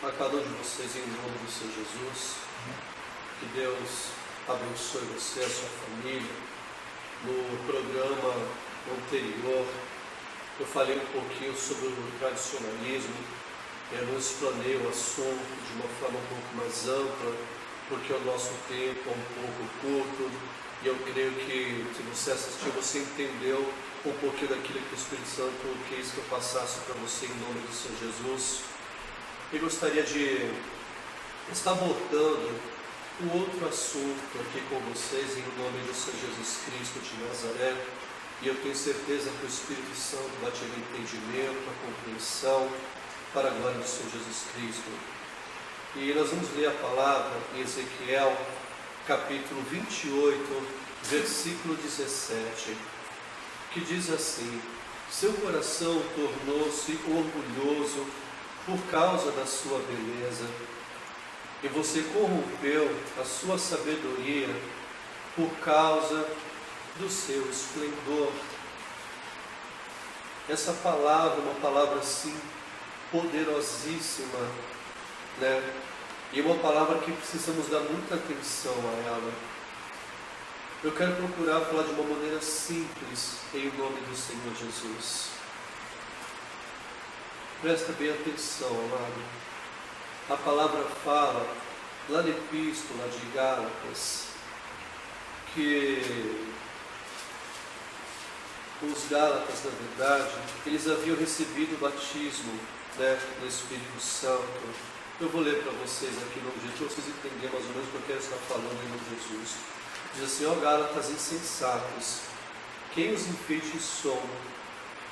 a cada um de vocês em nome do Senhor Jesus. Que Deus abençoe você, a sua família. No programa anterior, eu falei um pouquinho sobre o tradicionalismo. Eu não explanei o assunto de uma forma um pouco mais ampla, porque o nosso tempo é um pouco curto. E eu creio que, se você assistiu, você entendeu um pouquinho daquilo que o Espírito Santo quis que eu passasse para você em nome do Senhor Jesus. Eu gostaria de estar abordando um outro assunto aqui com vocês em nome do Senhor Jesus Cristo de Nazaré. E eu tenho certeza que o Espírito Santo vai te dar entendimento, a compreensão, para a glória do Senhor Jesus Cristo. E nós vamos ler a palavra em Ezequiel, capítulo 28, versículo 17, que diz assim: seu coração tornou-se orgulhoso por causa da sua beleza, e você corrompeu a sua sabedoria por causa do seu esplendor. Essa palavra é uma palavra assim poderosíssima, né? E uma palavra que precisamos dar muita atenção a ela. Eu quero procurar falar de uma maneira simples em nome do Senhor Jesus. Presta bem atenção, amado. A palavra fala, lá na Epístola de Gálatas, que os Gálatas, na verdade, eles haviam recebido o batismo, né, do Espírito Santo. Eu vou ler para vocês aqui no objetivo, para vocês entenderem mais ou menos o que eu quero estar falando em nome de Jesus. Diz assim: ó Gálatas insensatos, quem os enfeites som?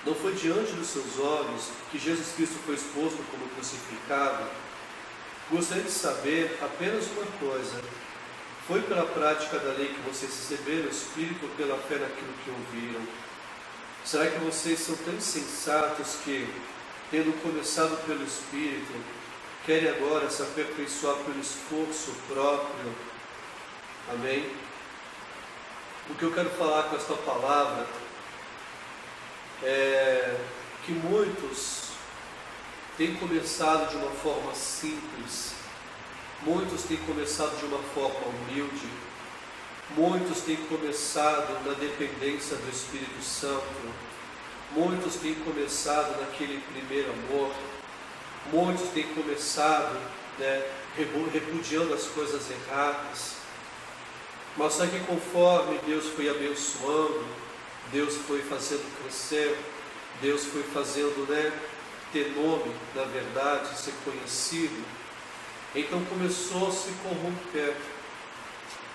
Não foi diante dos seus olhos que Jesus Cristo foi exposto como crucificado? Gostaria de saber apenas uma coisa: foi pela prática da lei que vocês receberam o Espírito ou pela fé naquilo que ouviram? Será que vocês são tão insensatos que, tendo começado pelo Espírito, querem agora se aperfeiçoar pelo esforço próprio? Amém? O que eu quero falar com esta palavra é que muitos têm começado de uma forma simples, muitos têm começado de uma forma humilde, muitos têm começado na dependência do Espírito Santo, muitos têm começado naquele primeiro amor, muitos têm começado, né, repudiando as coisas erradas. Mas só que conforme Deus foi abençoando, Deus foi fazendo crescer, Deus foi fazendo, né, ter nome, na verdade, ser conhecido, então começou a se corromper,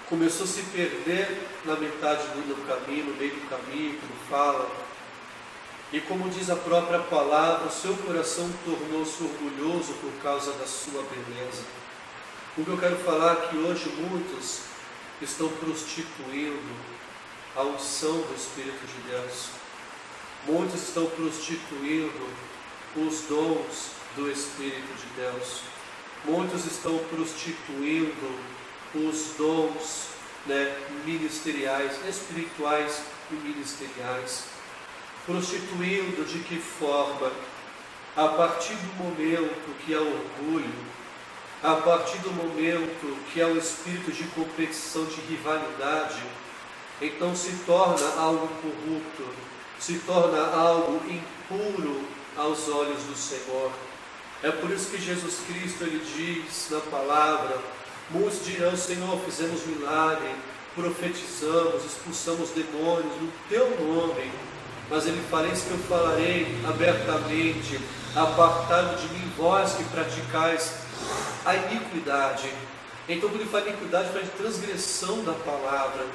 começou a se perder na metade do caminho, no meio do caminho, como fala. E como diz a própria palavra, o seu coração tornou-se orgulhoso por causa da sua beleza. O que eu quero falar é que hoje muitos estão prostituindo a unção do Espírito de Deus. Muitos estão prostituindo os dons do Espírito de Deus. Muitos estão prostituindo os dons, né, ministeriais, espirituais e ministeriais. Prostituindo de que forma? A partir do momento que há orgulho, a partir do momento que há o espírito de competição, de rivalidade, então se torna algo corrupto, se torna algo impuro aos olhos do Senhor. É por isso que Jesus Cristo, ele diz na palavra, muitos dirão: Senhor, fizemos milagre, profetizamos, expulsamos demônios no teu nome. Mas ele fala: isso que eu falarei abertamente, apartai de mim vós que praticais a iniquidade. Então quando ele fala iniquidade, fala de transgressão da palavra.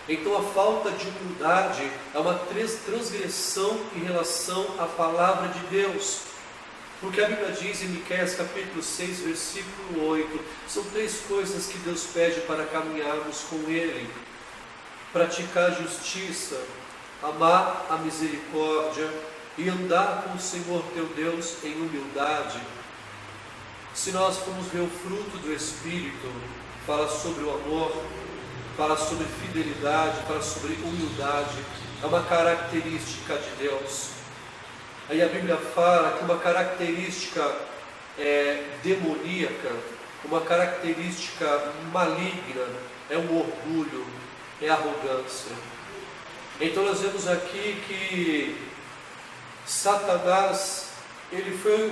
Então a falta de humildade é uma transgressão em relação à palavra de Deus. Porque a Bíblia diz em Miqueias capítulo 6, versículo 8, são 3 coisas que Deus pede para caminharmos com Ele: praticar a justiça, amar a misericórdia e andar com o Senhor teu Deus em humildade. Se nós formos ver o fruto do Espírito, fala sobre o amor, fala sobre fidelidade, fala sobre humildade, é uma característica de Deus. Aí a Bíblia fala que uma característica demoníaca, uma característica maligna, é o orgulho, é a arrogância. Então nós vemos aqui que Satanás, ele foi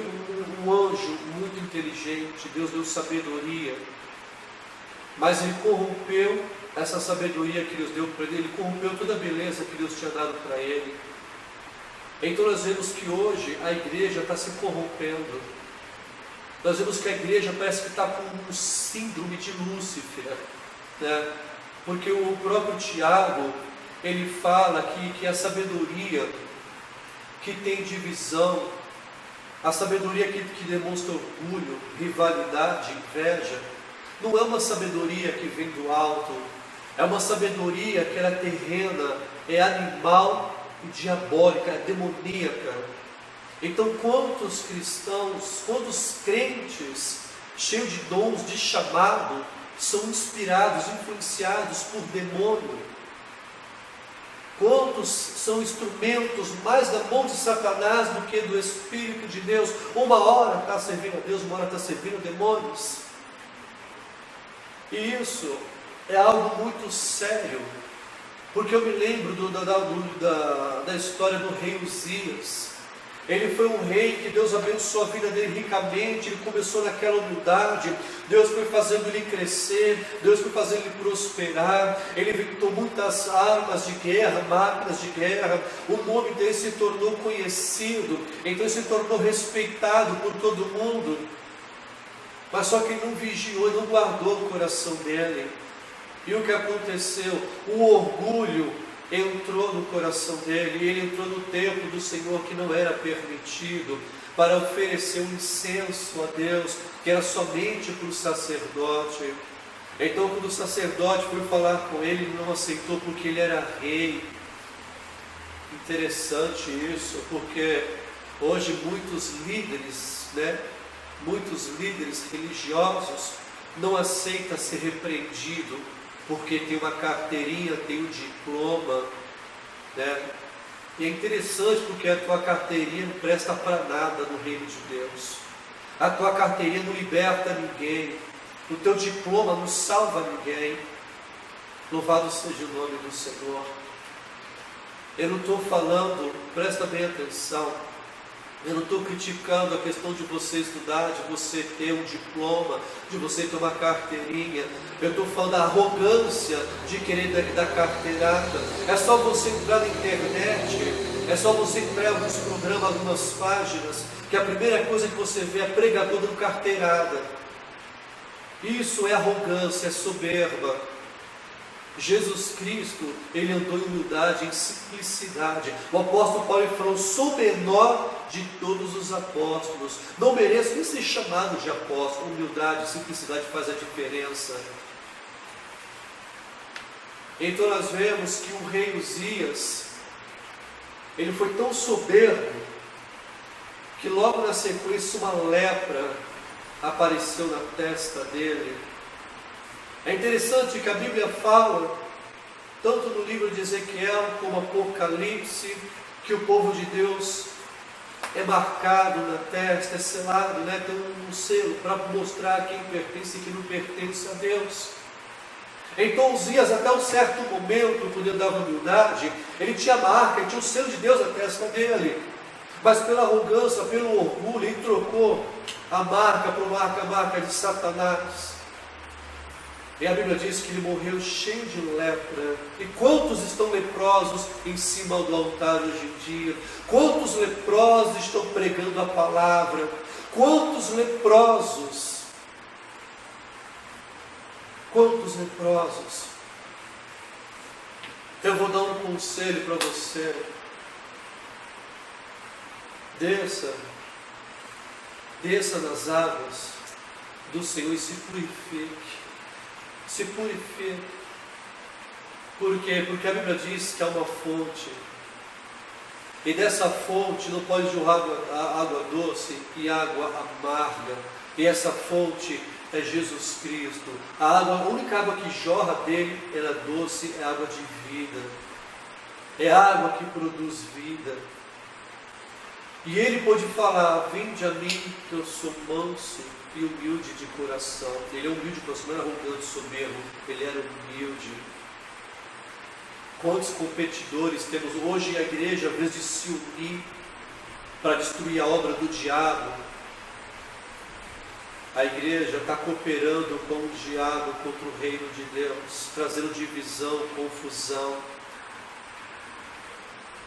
um anjo muito inteligente, Deus deu sabedoria, mas ele corrompeu essa sabedoria que Deus deu para ele corrompeu toda a beleza que Deus tinha dado para ele. Então nós vemos que hoje a igreja está se corrompendo. Nós vemos que a igreja parece que está com um síndrome de Lúcifer, né? Porque o próprio Tiago, ele fala que a sabedoria que tem divisão, a sabedoria que demonstra orgulho, rivalidade, inveja, não é uma sabedoria que vem do alto, é uma sabedoria que ela é terrena, é animal e diabólica, é demoníaca. Então quantos cristãos, quantos crentes cheios de dons, de chamado, são inspirados, influenciados por demônio? Quantos são instrumentos mais da mão de Satanás do que do Espírito de Deus? Uma hora está servindo a Deus, uma hora está servindo demônios. E isso é algo muito sério, porque eu me lembro da história do rei Uzias. Ele foi um rei que Deus abençoou a vida dele ricamente, ele começou naquela humildade, Deus foi fazendo ele crescer, Deus foi fazendo ele prosperar, ele inventou muitas armas de guerra, máquinas de guerra, o nome dele se tornou conhecido, então ele se tornou respeitado por todo mundo, mas só que ele não vigiou, não guardou o coração dele. E o que aconteceu? O orgulho entrou no coração dele, e ele entrou no templo do Senhor que não era permitido, para oferecer um incenso a Deus, que era somente para o sacerdote. Então quando o sacerdote foi falar com ele, ele não aceitou porque ele era rei. Interessante isso, porque hoje muitos líderes, muitos líderes religiosos não aceitam ser repreendido, porque tem uma carteirinha, tem um diploma, E é interessante porque a tua carteirinha não presta para nada no reino de Deus. A tua carteirinha não liberta ninguém. O teu diploma não salva ninguém. Louvado seja o nome do Senhor. Eu não estou falando, presta bem atenção, eu não estou criticando a questão de você estudar, de você ter um diploma, de você ter uma carteirinha. Eu estou falando da arrogância de querer dar carteirada. É só você entrar na internet, é só você entrar em alguns programas, algumas páginas, que a primeira coisa que você vê é pregador dando carteirada. Isso é arrogância, é soberba. Jesus Cristo, ele andou em humildade, em simplicidade. O apóstolo Paulo falou: sou o menor de todos os apóstolos, não mereço nem ser chamado de apóstolo. Humildade, simplicidade faz a diferença. Então nós vemos que o rei Uzias, ele foi tão soberbo, que logo na sequência uma lepra apareceu na testa dele. É interessante que a Bíblia fala, tanto no livro de Ezequiel como Apocalipse, que o povo de Deus é marcado na testa, é selado, tem um selo para mostrar quem pertence e quem não pertence a Deus. Então Uzias, até um certo momento, quando ele dava humildade, ele tinha marca, ele tinha o selo de Deus na testa dele. Mas pela arrogância, pelo orgulho, ele trocou a marca por marca de Satanás. E a Bíblia diz que ele morreu cheio de lepra. E quantos estão leprosos em cima do altar hoje em dia? Quantos leprosos estão pregando a palavra? Quantos leprosos? Quantos leprosos? Eu vou dar um conselho para você. Desça nas águas do Senhor e se purifique. Se purifique. Por quê? Porque a Bíblia diz que há uma fonte, e dessa fonte não pode jorrar água doce e água amarga, e essa fonte é Jesus Cristo. A única água que jorra dele, ela é doce, é água de vida, é água que produz vida. E ele pôde falar: vinde a mim, que eu sou manso e humilde de coração. Ele é humilde de coração, não era arrogante, soberbo, ele era humilde. Quantos competidores temos hoje? A igreja, ao invés de se unir para destruir a obra do diabo, a igreja está cooperando com o diabo contra o reino de Deus, trazendo divisão, confusão.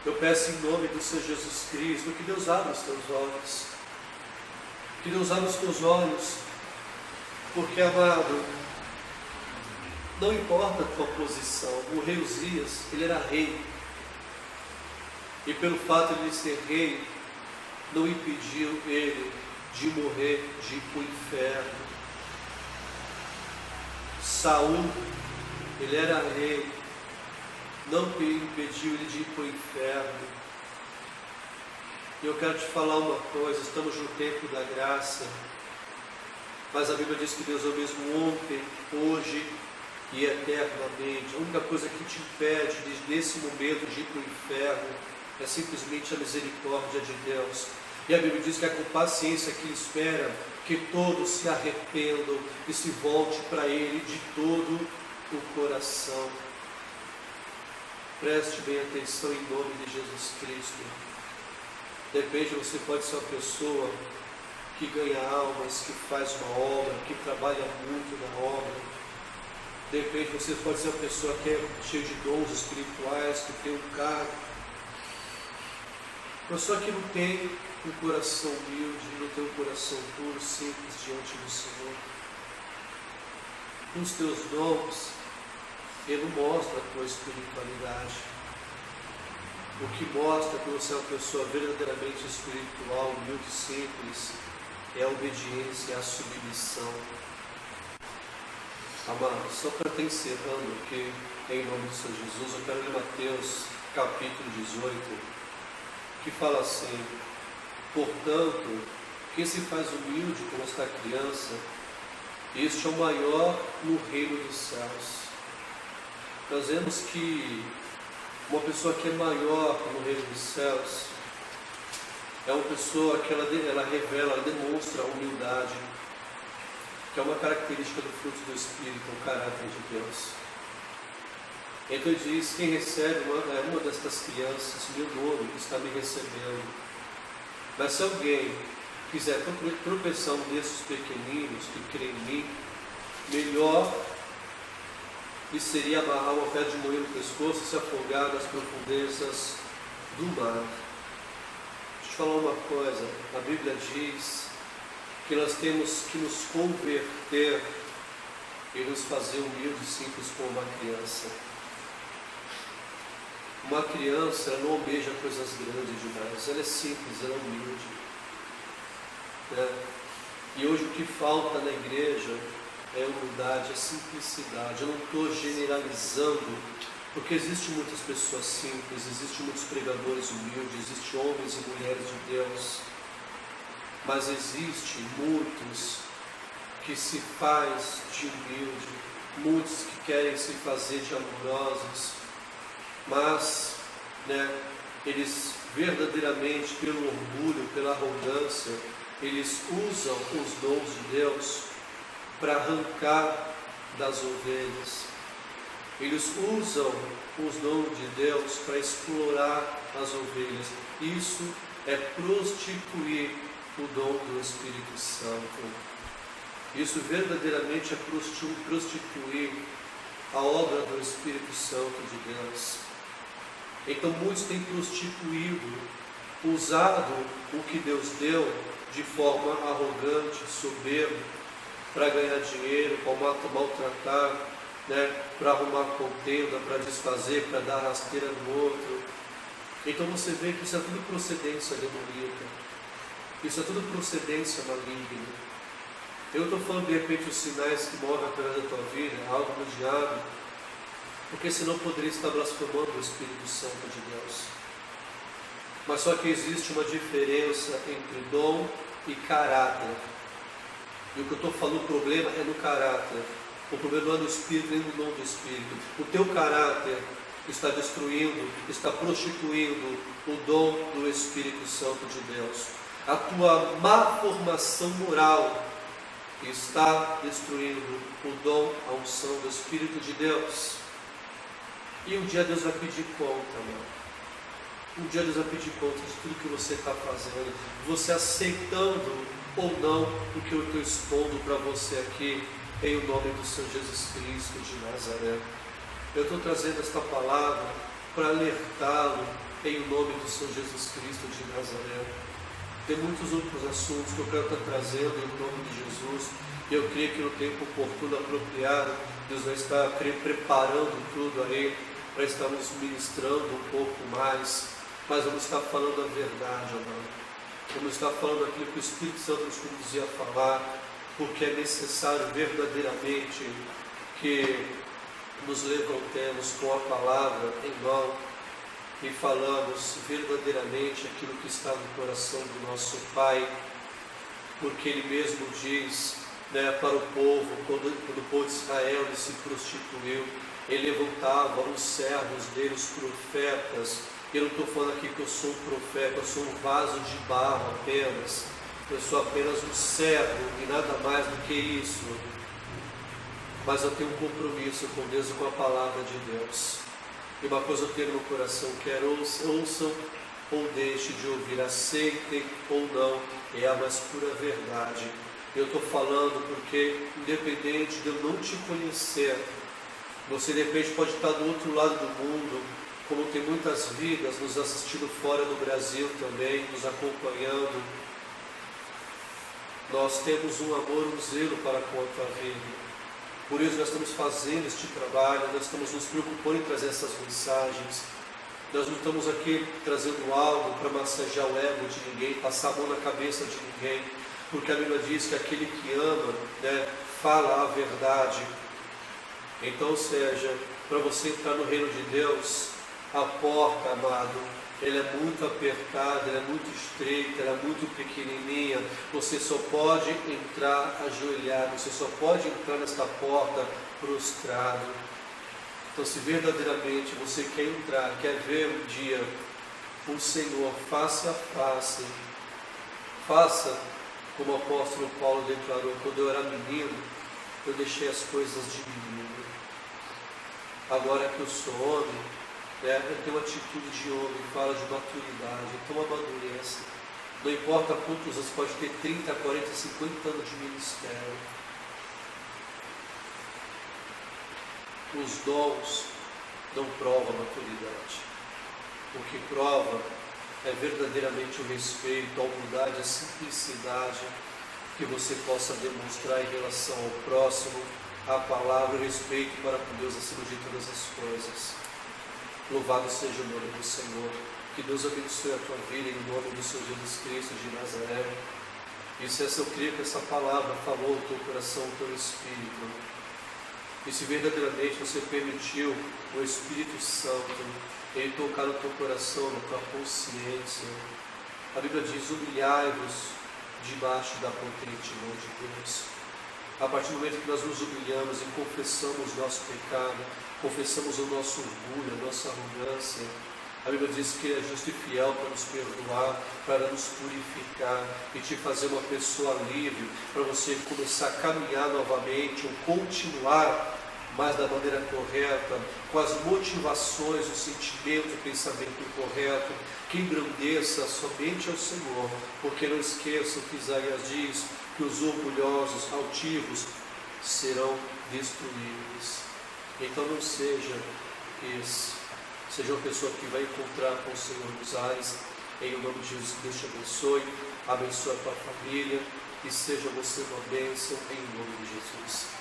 Eu peço em nome do Senhor Jesus Cristo que Deus abra os teus olhos, que Deus abra os teus olhos, porque, amado, não importa a tua posição. O rei Uzias, ele era rei, e pelo fato de ele ser rei, não impediu ele de morrer, de ir para o inferno. Saul, ele era rei, não impediu ele de ir para o inferno. E eu quero te falar uma coisa: estamos no tempo da graça, mas a Bíblia diz que Deus é o mesmo ontem, hoje e eternamente. A única coisa que te impede nesse momento de ir para o inferno é simplesmente a misericórdia de Deus. E a Bíblia diz que é com paciência que Ele espera que todos se arrependam e se volte para Ele de todo o coração. Preste bem atenção em nome de Jesus Cristo. De repente você pode ser uma pessoa que ganha almas, que faz uma obra, que trabalha muito na obra. De repente você pode ser uma pessoa que é cheia de dons espirituais, que tem um cargo, mas só que não tem um coração humilde, não tem um coração puro, simples diante do Senhor. Com os teus dons, Ele não mostra a tua espiritualidade. O que mostra que você é uma pessoa verdadeiramente espiritual, humilde e simples, é a obediência, a submissão. Amado, só para estar encerrando aqui, em nome do Senhor Jesus, eu quero ler Mateus capítulo 18, que fala assim: portanto, quem se faz humilde como esta criança, este é o maior no reino dos céus. Nós vemos que uma pessoa que é maior no reino dos céus é uma pessoa que ela revela, ela demonstra a humildade, que é uma característica do fruto do Espírito, o caráter de Deus. Então ele diz: quem recebe uma destas crianças, meu nome está me recebendo. Mas se alguém quiser tropeçar um desses pequeninos que crê em mim, melhor lhe seria amarrar uma pedra de moinho no pescoço e se afogar nas profundezas do mar. Deixa eu te falar uma coisa: a Bíblia diz que nós temos que nos converter e nos fazer humildes, simples como uma criança. Uma criança, ela não almeja coisas grandes demais, ela é simples, ela é humilde, né? E hoje o que falta na igreja é humildade, é simplicidade. Eu não estou generalizando, porque existem muitas pessoas simples, existem muitos pregadores humildes, existem homens e mulheres de Deus, mas existem muitos que se faz de humilde, muitos que querem se fazer de amorosos, mas, eles verdadeiramente, pelo orgulho, pela arrogância, eles usam os dons de Deus para arrancar das ovelhas. Eles usam os dons de Deus para explorar as ovelhas. Isso é prostituir o dom do Espírito Santo. Isso verdadeiramente é prostituir a obra do Espírito Santo de Deus. Então muitos têm prostituído, usado o que Deus deu de forma arrogante, soberba, para ganhar dinheiro, para maltratar, para arrumar contenda, para desfazer, para dar rasteira no outro. Então você vê que isso é tudo procedência demoníaca, isso é tudo procedência maligna. Eu estou falando de repente os sinais que movem através da tua vida, algo do diabo, porque senão poderia estar blasfemando o Espírito Santo de Deus. Mas só que existe uma diferença entre dom e caráter. E o que eu estou falando, o problema é no caráter. O problema não é no Espírito nem no dom do Espírito. O teu caráter está destruindo, está prostituindo o dom do Espírito Santo de Deus. A tua má formação moral está destruindo o dom, a unção do Espírito de Deus. E um dia Deus vai pedir conta, meu. Um dia Deus vai pedir conta de tudo que você está fazendo, você aceitando ou não o que eu estou expondo para você aqui, em o nome do Senhor Jesus Cristo de Nazaré. Eu estou trazendo esta palavra para alertá-lo em o nome do Senhor Jesus Cristo de Nazaré. Tem muitos outros assuntos que eu quero estar trazendo em nome de Jesus, e eu creio que no tempo oportuno, apropriado, Deus vai estar preparando tudo aí, para estarmos ministrando um pouco mais, mas vamos estar falando a verdade, amado. Vamos estar falando aquilo que o Espírito Santo nos conduzia a falar, porque é necessário verdadeiramente que nos levantemos com a palavra em mão e falamos verdadeiramente aquilo que está no coração do nosso Pai, porque Ele mesmo diz, para o povo, quando o povo de Israel ele se prostituiu, Ele levantava os servos dele, os profetas. Eu não estou falando aqui que eu sou um profeta, eu sou um vaso de barro apenas, eu sou apenas um servo e nada mais do que isso, mas eu tenho um compromisso com Deus e com a palavra de Deus. E uma coisa eu tenho no coração, quer ouçam ou deixem de ouvir, aceitem ou não, é a mais pura verdade. Eu estou falando porque, independente de eu não te conhecer, você de repente pode estar do outro lado do mundo, como tem muitas vidas nos assistindo fora do Brasil também, nos acompanhando. Nós temos um amor, um zelo para com a tua vida. Por isso nós estamos fazendo este trabalho, nós estamos nos preocupando em trazer essas mensagens. Nós não estamos aqui trazendo algo para massagear o ego de ninguém, passar a mão na cabeça de ninguém, porque a Bíblia diz que aquele que ama, fala a verdade. Então, ou seja, para você entrar no reino de Deus, a porta, amado, ela é muito apertada, ela é muito estreita, ela é muito pequenininha. Você só pode entrar ajoelhado, você só pode entrar nesta porta prostrado. Então, se verdadeiramente você quer entrar, quer ver um dia o Senhor face a face, faça como o apóstolo Paulo declarou: quando eu era menino, eu deixei as coisas de menino. Agora que eu sou homem, eu tenho uma atitude de homem, fala de maturidade, então amadureça. Não importa quantos anos, pode ter 30, 40, 50 anos de ministério. Os dons não provam a maturidade. O que prova é verdadeiramente o respeito, a humildade, a simplicidade que você possa demonstrar em relação ao próximo, a palavra e o respeito para com Deus acima de todas as coisas. Louvado seja o nome do Senhor. Que Deus abençoe a tua vida em nome do Senhor Jesus Cristo de Nazaré. E se eu creio que essa palavra falou ao teu coração, ao teu espírito, e se verdadeiramente você permitiu o Espírito Santo ele tocar no teu coração, na tua consciência, a Bíblia diz: humilhai-vos debaixo da potente mão de Deus. A partir do momento que nós nos humilhamos e confessamos o nosso pecado, confessamos o nosso orgulho, a nossa arrogância, a Bíblia diz que Ele é justo e fiel para nos perdoar, para nos purificar e te fazer uma pessoa livre, para você começar a caminhar novamente ou continuar, mas da maneira correta, com as motivações, o sentimento, o pensamento correto, que engrandeça somente ao Senhor, porque não esqueça o que Isaías diz, que os orgulhosos, altivos, serão destruídos. Então não seja esse, seja uma pessoa que vai encontrar com o Senhor nos ares. Em nome de Jesus, que Deus te abençoe a tua família, e seja você uma bênção em nome de Jesus.